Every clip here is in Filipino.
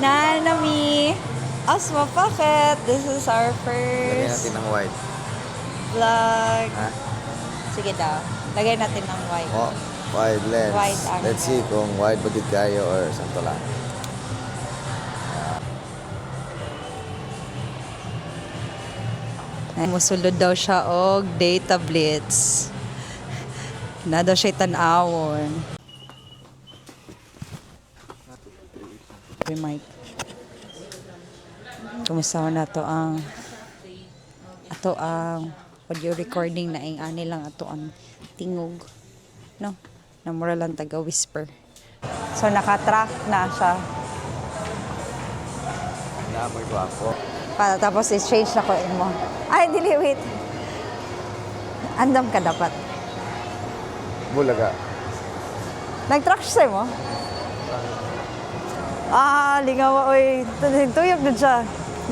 Nanami! Osmo Pocket! This is our Lagyan first natin ng white. vlog. Ha? Sige daw. Lagay natin ng white. Oh, wide lens. Wide angle. Let's see kung wide ba din kayo or sakto lang. Musulod daw siya og data blitz. Na daw siya tan-awon. Mic. Kumusta na to ang audio recording na ing ani lang ato ang tingog, no, na mura lang taga whisper. So naka-track na siya. Naamoy ko ako. Tapos i-change na ko mo. Ay, dili, wait. Andam ka dapat. Bulaga. Nag-track siya mo? Lingawa, oy. Tuyok na siya.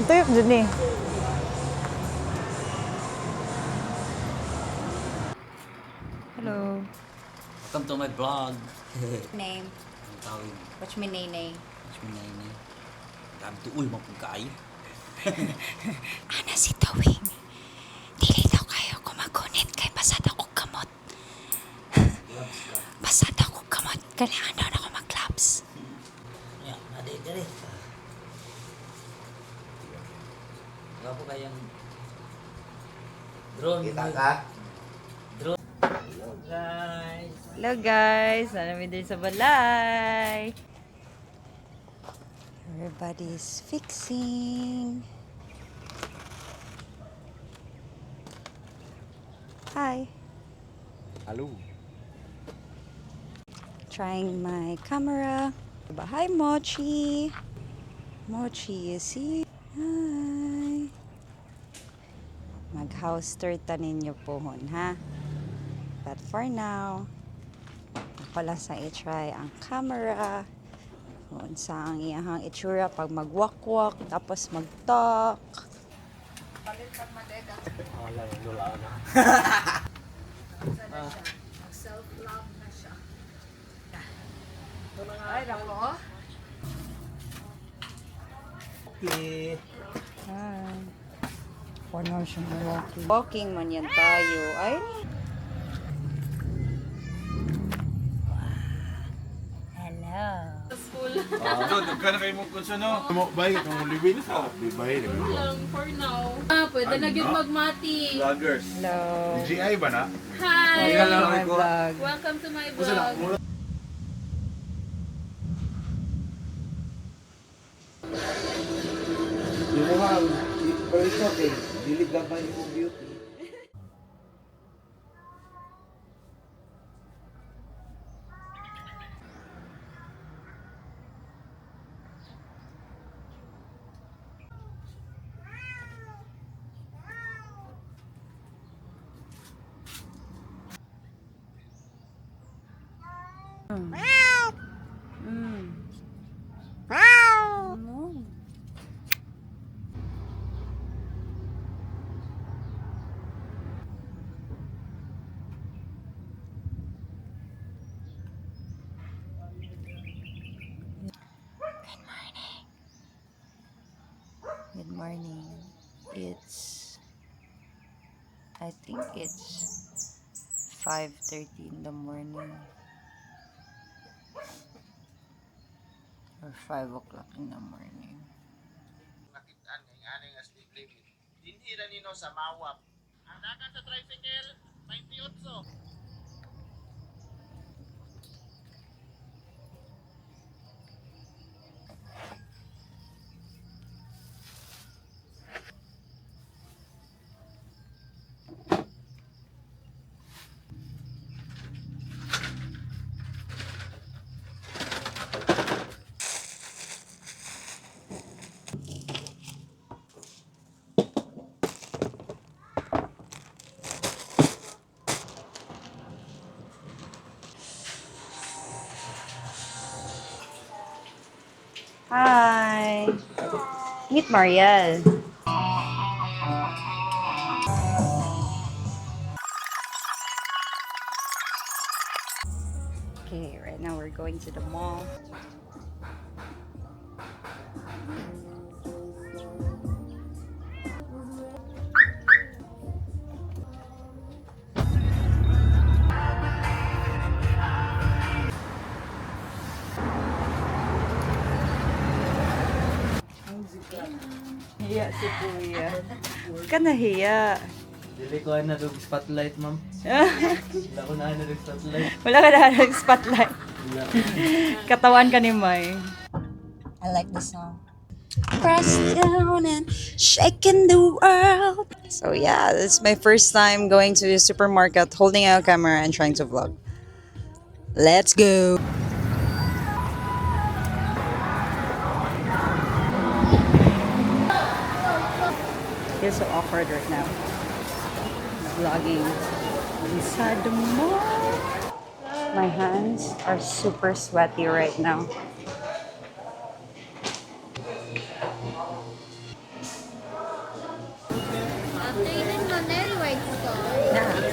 Tuyok dyan eh. Hello. Welcome to my vlog. Name? Ang tawag, What's my name? what's my name? Dami tuol mo kung kayo. Ana si Tawing. Dili daw kayo kumagunit kay pasada ko kamot. Pasada ko kamot. Kailangan daw na ako mag-clubs. Yan, nade-dire. Wala po kayang drone. Kita ka? Drone. Hello guys. Hello guys, namin din sa balay. Everybody's fixing. Hi. Hello. Trying my camera. Hi Mochi. Mochi, you see? Hi. Mag-house tour ta ninyo pohon, ha? But for now, ako lang sa i-try ang camera. Kung sa ang iyahang itsura pag mag-walk-walk, tapos mag-talk. Wala, lula na. Self-love na siya. Ay, nako. Okay. Hi. Paano siya walking? Walking man yan tayo. Ay. Hello. Dagkan na kayo mo kung sino. Mo bay kung libin sa bay lang for now. Pwede na yun magmati. vloggers. Hello. GI ba na? Hi! Welcome to my vlog. Welcome to my vlog. Yung mga, pero it's okay. Dilig lang ba yung beauty? Good morning. I think it's 5:30 in the morning. Or 5 o'clock in the morning. Nakitaan ng aning as speed limit. Dinhi ra nino sa mawap. Ang dagan sa tricycle 28. Hi. Meet Mariel. Okay, right now we're going to the mall. Hiya si Kuya. Ka nahiya. Dili ko na dog spotlight, ma'am. Wala ko na dog spotlight. Wala ka na ng spotlight. Wala. Katawan ka ni May. I like the song. Press down and shaking the world. So yeah, this is my first time going to the supermarket, holding a camera and trying to vlog. Let's go. Feels so awkward right now. Vlogging inside the mall. My hands are super sweaty right now. Tingnan mo, very white store. Yeah.